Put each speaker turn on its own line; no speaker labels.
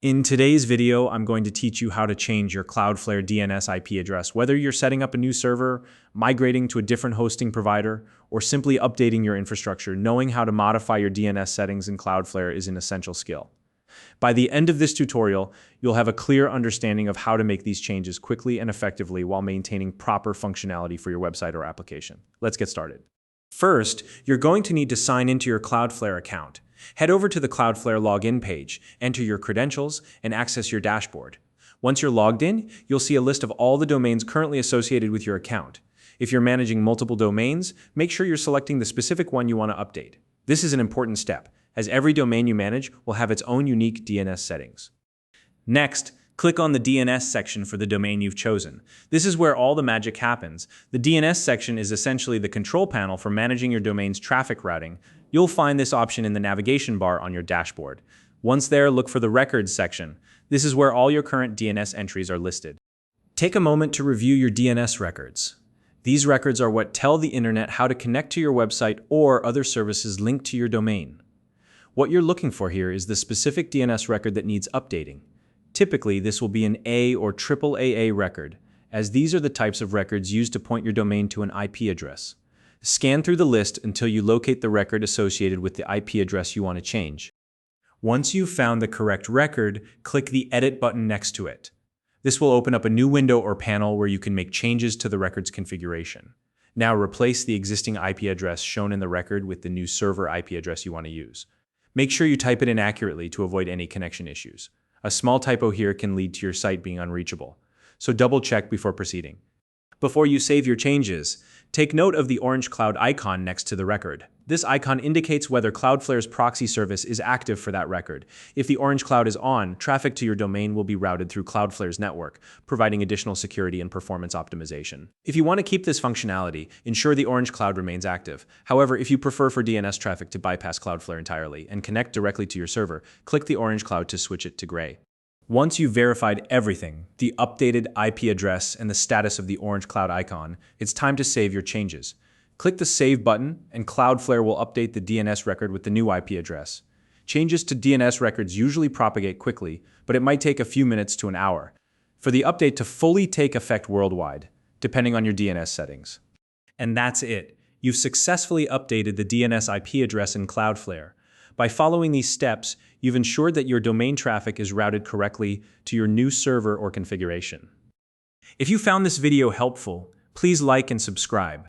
In today's video, I'm going to teach you how to change your Cloudflare DNS IP address, whether you're setting up a new server, migrating to a different hosting provider, or simply updating your infrastructure. Knowing how to modify your DNS settings in Cloudflare is an essential skill. By the end of this tutorial, you'll have a clear understanding of how to make these changes quickly and effectively while maintaining proper functionality for your website or application. Let's get started. First, you're going to need to sign into your Cloudflare account. Head over to the Cloudflare login page, enter your credentials, and access your dashboard. Once you're logged in, you'll see a list of all the domains currently associated with your account. If you're managing multiple domains, make sure you're selecting the specific one you want to update. This is an important step, as every domain you manage will have its own unique DNS settings. Next, click on the DNS section for the domain you've chosen. This is where all the magic happens. The DNS section is essentially the control panel for managing your domain's traffic routing. You'll find this option in the navigation bar on your dashboard. Once there, look for the Records section. This is where all your current DNS entries are listed. Take a moment to review your DNS records. These records are what tell the internet how to connect to your website or other services linked to your domain. What you're looking for here is the specific DNS record that needs updating. Typically, this will be an A or AAA record, as these are the types of records used to point your domain to an IP address. Scan through the list until you locate the record associated with the IP address you want to change. Once you've found the correct record, click the Edit button next to it. This will open up a new window or panel where you can make changes to the record's configuration. Now replace the existing IP address shown in the record with the new server IP address you want to use. Make sure you type it in accurately to avoid any connection issues. A small typo here can lead to your site being unreachable, so double check before proceeding. Before you save your changes, take note of the orange cloud icon next to the record. This icon indicates whether Cloudflare's proxy service is active for that record. If the orange cloud is on, traffic to your domain will be routed through Cloudflare's network, providing additional security and performance optimization. If you want to keep this functionality, ensure the orange cloud remains active. However, if you prefer for DNS traffic to bypass Cloudflare entirely and connect directly to your server, click the orange cloud to switch it to gray. Once you've verified everything, the updated IP address and the status of the orange cloud icon, it's time to save your changes. Click the Save button, and Cloudflare will update the DNS record with the new IP address. Changes to DNS records usually propagate quickly, but it might take a few minutes to an hour for the update to fully take effect worldwide, depending on your DNS settings. And that's it. You've successfully updated the DNS IP address in Cloudflare. By following these steps, you've ensured that your domain traffic is routed correctly to your new server or configuration. If you found this video helpful, please like and subscribe.